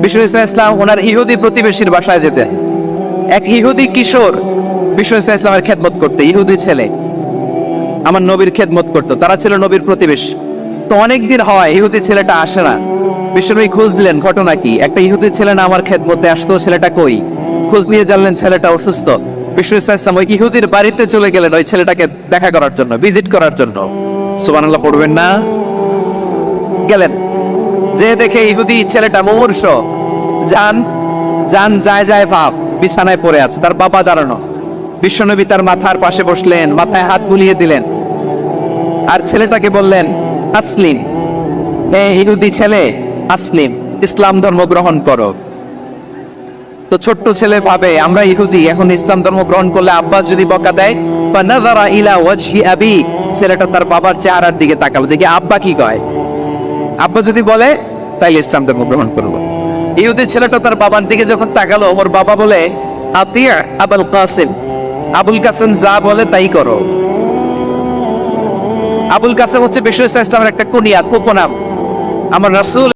বিষ্ণু ইসলাম ওনার ইহুদি প্রতিবেশীর বাসায় যেতেন। এক ইহুদি কিশোর বিষ্ণু ইসলামের খেদমত করতে, ইহুদি ছেলে আমার নবীর খেদমত করতো, তারা ছিল নবীর প্রতিবেশী। তো অনেকদিন হয় ইহুদি ছেলেটা আসে না। বিশ্বনবী খোঁজ দিলেন ঘটনা কি, একটা ইহুদি ছেলে না আমার খেদমতে আসতো, ছেলেটা কই? খোঁজ নিয়ে জানলেন ছেলেটা অসুস্থ। বিষ্ণু ইসলাম ওই ইহুদির বাড়িতে চলে গেলেন ওই ছেলেটাকে দেখা করার জন্য, ভিজিট করার জন্য। সুবহানাল্লাহ পড়বেন না? গেলেন, যে দেখে ইহুদি ছেলেটা মুমূর্ষ, জান জান যায় যায় ভাব, বিছানায় পড়ে আছে, তার বাবা দাঁড়ানো। বিশ্বনবী তার মাথার পাশে বসলেন, মাথায় হাত বুলিয়ে দিলেন, আর ছেলেটাকে বললেন আসলিম, হে ইহুদি ছেলে আসলিম, ইসলাম ধর্ম গ্রহণ করো। তো ছোট্ট ছেলে ভাবে আমরা ইহুদি, এখন ইসলাম ধর্ম গ্রহণ করলে আব্বা যদি বকা দেয়, ফানাযারা ইলা ওয়াজহি আবি, ছেলেটা তার বাবার চেহারার দিকে তাকালো, দেখি আব্বা কি কয়। আব্বা যদি বলে তাইলে ইসলাম ধর্ম গ্রহণ করবো। ইহুদি ছেলেটা তার বাবার দিকে যখন তাকালো, ওর বাবা বলে আতিয়া আবুল কাসিম, আবুল কাসিম যা বলে তাই করো। আবুল কাসিম হচ্ছে বিষ্ণু ইসলামের একটা কুনিয়াত, উপনাম। আমার রাসূল